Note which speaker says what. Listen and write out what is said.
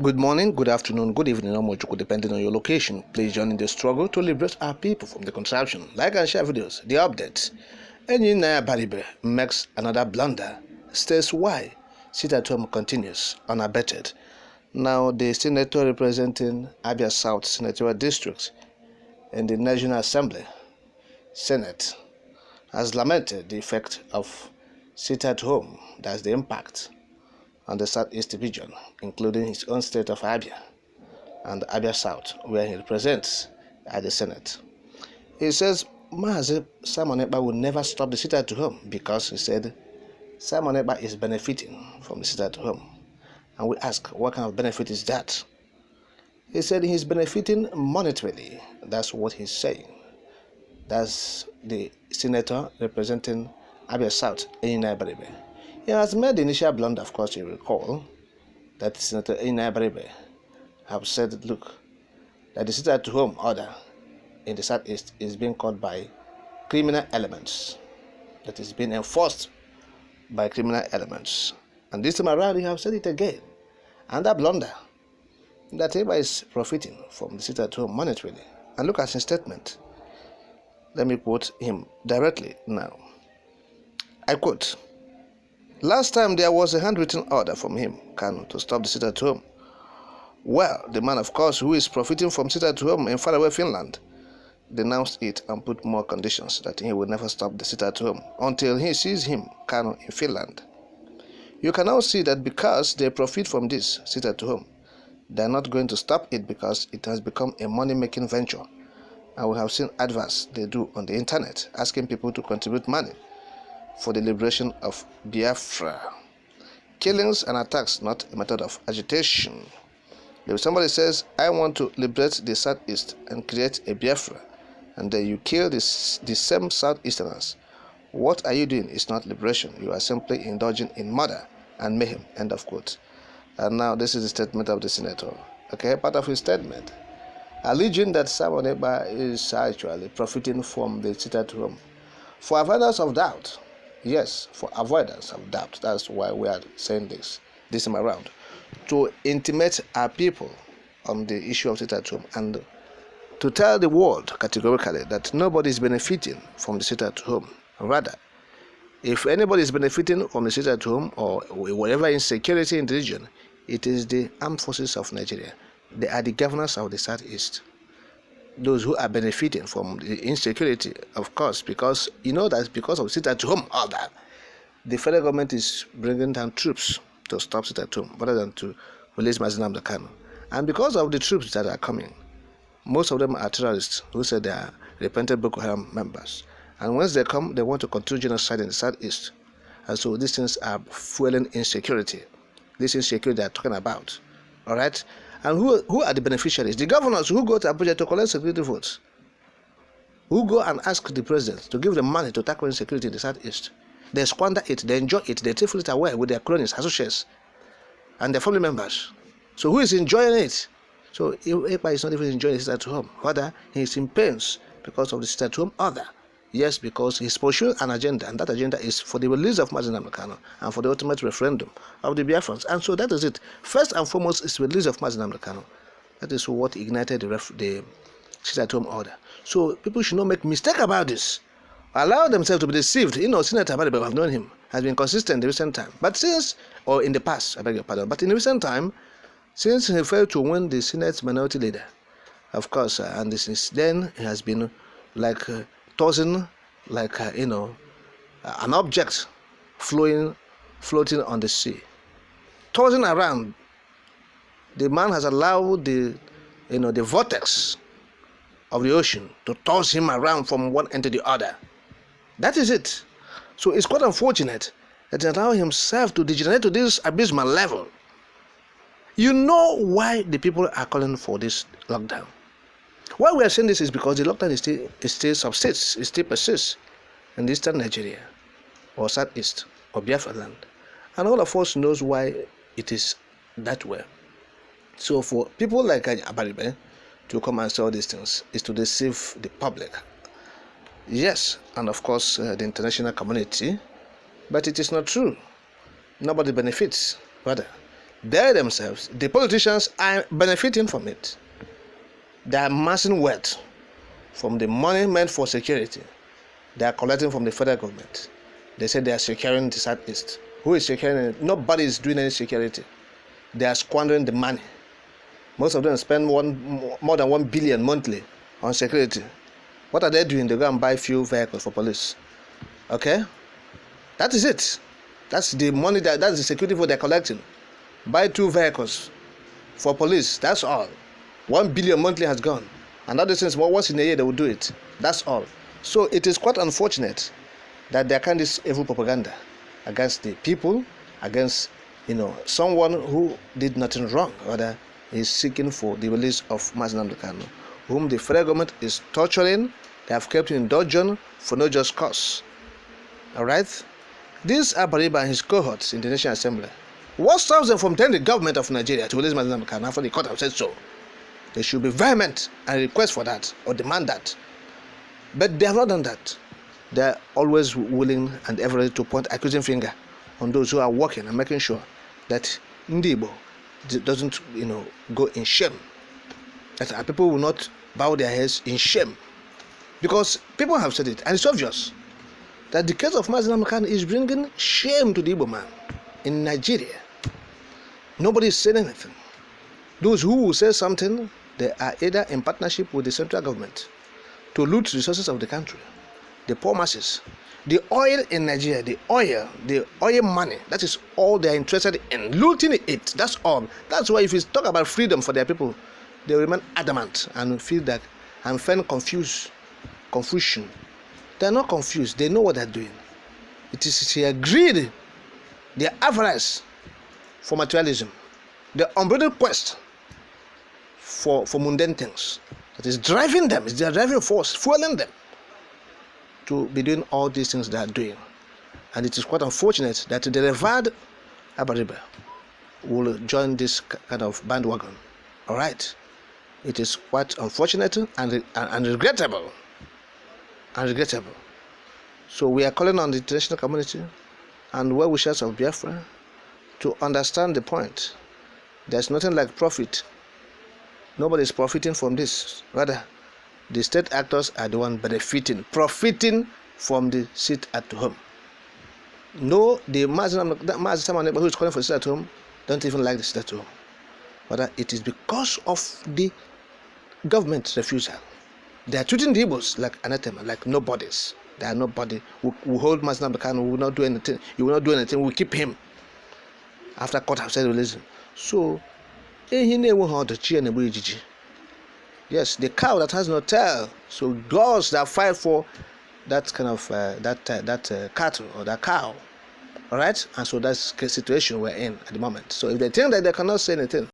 Speaker 1: Good morning, good afternoon, good evening, or much depending on your location. Please join in the struggle to liberate our people from the contraption. Like and share videos. The updates. Abaribe makes another blunder. States why sit-at-home continues unabated. Now, the senator representing Abia South Senatorial District in the National Assembly, Senate, has lamented the effect of sit-at-home, that's the impact on the Southeast region, including his own state of Abia and Abia South, where he represents at the Senate. He says Mazi Simon Ekpa will never stop the sit-at-home because he said Simon Ekpa is benefiting from the sit-at-home. And we ask, what kind of benefit is that? He said he's benefiting monetarily. That's what he's saying. That's the senator representing Abia South in Abaribe. He has made the initial blunder, of course, you recall, that Senator Abaribe have said, look, that the sit-at-home order in the Southeast is being called by criminal elements, that is being enforced by criminal elements. And this time around, he have said it again. And that blunder, that everybody is profiting from the sit-at-home monetarily. And look at his statement. Let me quote him directly now. I quote, "Last time there was a handwritten order from him, Kanu, to stop the sit-at-home. Well, the man, of course, who is profiting from sit-at-home in faraway Finland, denounced it and put more conditions that he will never stop the sit-at-home until he sees him, Kanu, in Finland. You can now see that because they profit from this sit-at-home, they are not going to stop it because it has become a money-making venture. And we have seen adverts they do on the internet asking people to contribute money for the liberation of Biafra. Killings and attacks, not a method of agitation. If somebody says, I want to liberate the Southeast and create a Biafra, and then you kill the same Southeasterners, what are you doing? It's not liberation. You are simply indulging in murder and mayhem." End of quote. And now this is the statement of the senator. Okay, part of his statement, alleging that Simon Ekpa is actually profiting from the sit-at-home. For avoidance of doubt, yes, for avoidance of doubt, that's why we are saying this time around, to intimate our people on the issue of sit-at-home and to tell the world categorically that nobody is benefiting from the sit-at-home. Rather, if anybody is benefiting from the sit-at-home or whatever insecurity in the region, it is the armed forces of Nigeria. They are the governors of the Southeast. Those who are benefiting from the insecurity, of course, because you know that because of sit-at-home order, the federal government is bringing down troops to stop sit-at-home rather than to release Mazi Kanu. And because of the troops that are coming, most of them are terrorists who say they are repentant Boko Haram members. And once they come, they want to continue genocide in the Southeast. And so these things are fueling insecurity. This insecurity they are talking about. All right? And who are the beneficiaries? The governors who go to Abuja to collect security votes, who go and ask the president to give them money to tackle insecurity in the Southeast. They squander it, they enjoy it, they take it away with their cronies, associates, and their family members. So who is enjoying it? So Ekpa is not even enjoying it at home. Rather, he is in pains because of the sit-at-home order. Yes, because he's pursuing an agenda, and that agenda is for the release of Mazi Kanu and for the ultimate referendum of the Biafrans. And so that is it. First and foremost is the release of Mazi Kanu. That is what ignited the sit-at-home order. So people should not make mistake about this. Allow themselves to be deceived. You know, Senator Abaribe, I've known him, has been consistent in the recent time. But in the past, I beg your pardon, but in the recent time, since he failed to win the Senate's minority leader, of course, and since then, he has been like tossing like an object floating on the sea, tossing around. The man has allowed the vortex of the ocean to toss him around from one end to the other. That is it. So it's quite unfortunate that he allowed himself to degenerate to this abysmal level. You know why the people are calling for this lockdown. Why we are saying this is because the lockdown still subsists, it still persists in eastern Nigeria, or Southeast, or Biafra land. And all of us knows why it is that way. So for people like Abaribe to come and say all these things is to deceive the public. Yes, and of course the international community, but it is not true. Nobody benefits. Rather, They themselves, the politicians, are benefiting from it. They are amassing wealth from the money meant for security. They are collecting from the federal government. They say they are securing the Southeast. Who is securing it? Nobody is doing any security. They are squandering the money. Most of them spend more than 1 billion monthly on security. What are they doing? They go and buy few vehicles for police. Okay? That is it. That's the money, that's the security for they're collecting. Buy 2 vehicles for police. That's all. 1 billion monthly has gone. And other things, once in a year they will do it. That's all. So it is quite unfortunate that there can this evil propaganda against the people, against someone who did nothing wrong. Rather, is seeking for the release of Nnamdi Kanu, whom the federal government is torturing. They have kept him in dungeon for no just cause. Alright? This Abaribe and his cohorts in the National Assembly, what stops them from telling the government of Nigeria to release Nnamdi Kanu after the court have said so? They should be vehement and request for that or demand that. But they have not done that. They are always willing and ever ready to point accusing finger on those who are working and making sure that Ndibo doesn't go in shame. That our people will not bow their heads in shame. Because people have said it, and it's obvious that the case of Nnamdi Kanu is bringing shame to the Igbo man in Nigeria. Nobody is saying anything. Those who will say something, they are either in partnership with the central government to loot resources of the country, the poor masses. The oil in Nigeria, the oil money, that is all they are interested in, looting it. That's all. That's why if you talk about freedom for their people, they remain adamant and feel that and find confusion. They are not confused. They know what they are doing. It is their greed, their avarice for materialism, the unbridled quest for mundane things that is driving them. It's their driving force, fueling them to be doing all these things they are doing. And it is quite unfortunate that the revered Abaribe will join this kind of bandwagon. Alright? It is quite unfortunate and regrettable. So we are calling on the international community and well-wishers of Biafra to understand the point. There's nothing like profit. Nobody is profiting from this. Rather, the state actors are the one profiting from the seat at home. No, the Mazda who is calling for the seat at home don't even like the seat at home. But it is because of the government refusal. They are treating the Igbos like anathema, like nobodies. They are nobody. We hold Nnamdi Kanu, we will not do anything. You will not do anything. We keep him after court have said release him. So, yes, the cow that has no tail. So gods that fight for that kind of cattle or that cow. All right, and so that's the situation we're in at the moment. So if they think that they cannot say anything,